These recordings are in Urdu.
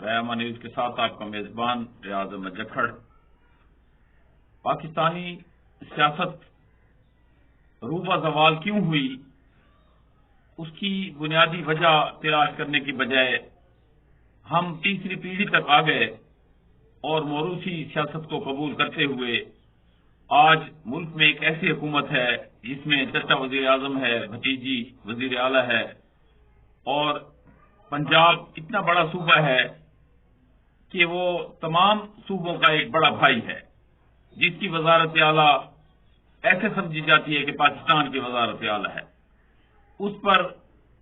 رائما نیوز کے ساتھ آپ کا میزبان ریاض احمد جکھڑ۔ پاکستانی سیاست روبہ زوال کیوں ہوئی، اس کی بنیادی وجہ تلاش کرنے کی بجائے ہم تیسری پیڑھی تک آ گئے اور موروثی سیاست کو قبول کرتے ہوئے آج ملک میں ایک ایسی حکومت ہے جس میں چچا وزیر اعظم ہے، بھتیجی وزیر اعلیٰ ہے، اور پنجاب اتنا بڑا صوبہ ہے کہ وہ تمام صوبوں کا ایک بڑا بھائی ہے، جس کی وزارت اعلیٰ ایسے سمجھی جاتی ہے کہ پاکستان کی وزارت اعلیٰ ہے۔ اس پر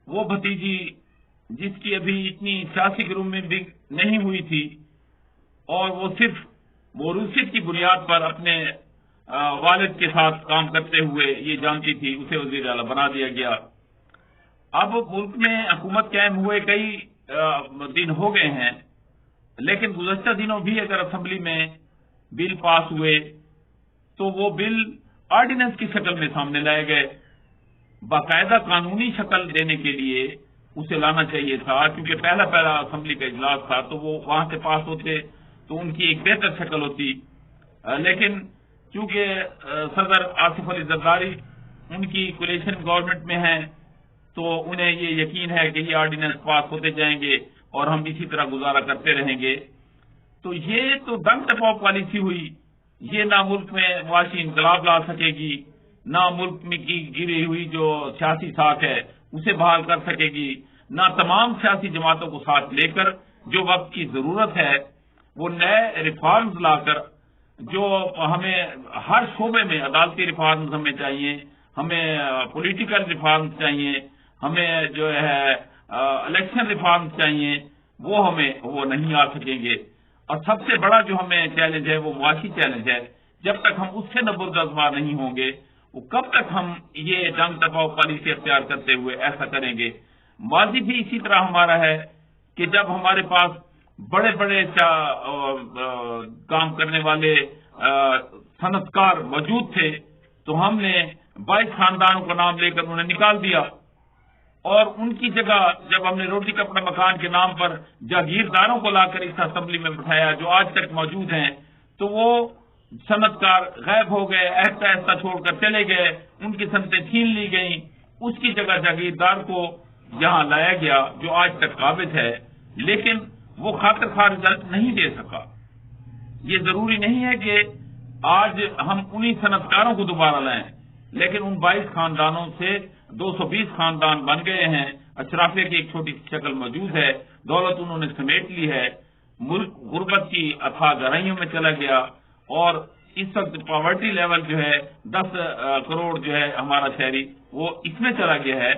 وہ بھتیجی جس کی ابھی اتنی سیاسی گرومنگ بھی نہیں ہوئی تھی اور وہ صرف موروثیت کی بنیاد پر اپنے والد کے ساتھ کام کرتے ہوئے یہ جانتی تھی، اسے وزیر اعلیٰ بنا دیا گیا۔ اب ملک میں حکومت قائم ہوئے کئی دن ہو گئے ہیں، لیکن گزشتہ دنوں بھی اگر اسمبلی میں بل پاس ہوئے تو وہ بل آرڈیننس کی شکل میں سامنے لائے گئے۔ باقاعدہ قانونی شکل دینے کے لیے اسے لانا چاہیے تھا، کیونکہ پہلا اسمبلی کا اجلاس تھا تو وہ وہاں سے پاس ہوتے تو ان کی ایک بہتر شکل ہوتی، لیکن چونکہ صدر آصف علی زرداری ان کی کولیشن گورنمنٹ میں ہیں تو انہیں یہ یقین ہے کہ یہ آرڈیننس پاس ہوتے جائیں گے اور ہم اسی طرح گزارا کرتے رہیں گے۔ تو یہ تو دنگ ٹپاؤ پالیسی ہوئی، یہ نہ ملک میں معاشی انقلاب لا سکے گی، نہ ملک میں کی گری ہوئی جو سیاسی ساکھ ہے اسے بحال کر سکے گی، نہ تمام سیاسی جماعتوں کو ساتھ لے کر جو وقت کی ضرورت ہے وہ نئے ریفارمز لا کر، جو ہمیں ہر شعبے میں عدالتی ریفارمز ہمیں چاہیے، ہمیں پولیٹیکل ریفارمز چاہیے، ہمیں جو ہے الیکشن ریفارمز چاہیے، وہ نہیں آ سکیں گے۔ اور سب سے بڑا جو ہمیں چیلنج ہے وہ معاشی چیلنج ہے۔ جب تک ہم اس سے نبردآزما نہیں ہوں گے وہ کب تک ہم یہ جنگ ٹپاؤ پالیسی اختیار کرتے ہوئے ایسا کریں گے۔ ماضی بھی اسی طرح ہمارا ہے کہ جب ہمارے پاس بڑے بڑے کام کرنے والے صنعت کار موجود تھے تو ہم نے 22 خاندانوں کا نام لے کر انہیں نکال دیا، اور ان کی جگہ جب ہم نے روٹی کپڑا مکان کے نام پر جاگیرداروں کو لا کر اس اسمبلی میں بٹھایا جو آج تک موجود ہیں، تو وہ صنعت کار غائب ہو گئے، آہستہ آہستہ چھوڑ کر چلے گئے، ان کی صنعتیں چھین لی گئیں، اس کی جگہ جاگیردار کو یہاں لایا گیا جو آج تک قابض ہے، لیکن وہ خاطر خواہ رزلٹ نہیں دے سکا۔ یہ ضروری نہیں ہے کہ آج ہم انہی صنعت کاروں کو دوبارہ لائیں، لیکن ان 22 خاندانوں سے 220 خاندان بن گئے ہیں، اشرافیہ کی ایک چھوٹی سی شکل موجود ہے، دولت انہوں نے سمیٹ لی ہے، ملک غربت کی اتھاہ گہرائیوں میں چلا گیا، اور اس وقت پاورٹی لیول جو ہے 10 کروڑ جو ہے ہمارا شہری وہ اس میں چلا گیا ہے،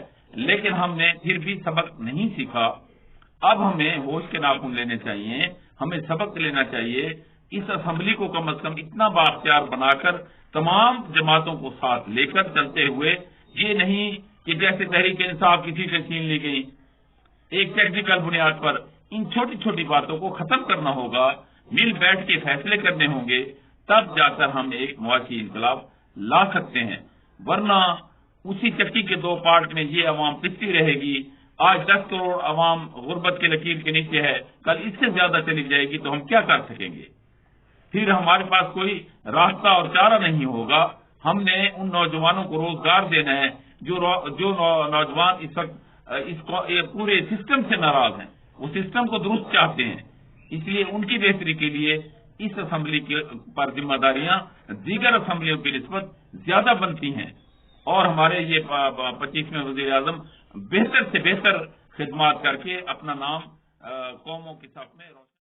لیکن ہم نے پھر بھی سبق نہیں سیکھا۔ اب ہمیں ہوش کے ناخن لینے چاہیے، ہمیں سبق لینا چاہیے، اس اسمبلی کو کم از کم اتنا بااختیار بنا کر تمام جماعتوں کو ساتھ لے کر چلتے ہوئے، یہ نہیں کہ جیسے تحریک انصاف کی سیٹیں چھین لی گئی ایک ٹیکنیکل بنیاد پر، ان چھوٹی چھوٹی باتوں کو ختم کرنا ہوگا، مل بیٹھ کے فیصلے کرنے ہوں گے، تب جا کر ہم ایک معاشی انقلاب لا سکتے ہیں، ورنہ اسی چکی کے 2 پارٹ میں یہ عوام پستی رہے گی۔ آج 10 کروڑ عوام غربت کے لکیر کے نیچے ہے، کل اس سے زیادہ چلی جائے گی تو ہم کیا کر سکیں گے؟ پھر ہمارے پاس کوئی راستہ اور چارہ نہیں ہوگا۔ ہم نے ان نوجوانوں کو روزگار دینا ہے جو نوجوان اس وقت پورے سسٹم سے ناراض ہیں، وہ سسٹم کو درست چاہتے ہیں، اس لیے ان کی بہتری کے لیے اس اسمبلی پر ذمہ داریاں دیگر اسمبلیوں کی نسبت زیادہ بنتی ہیں، اور ہمارے یہ 25ویں وزیر اعظم بہتر سے بہتر خدمات کر کے اپنا نام قوموں کے ساتھ میں روشن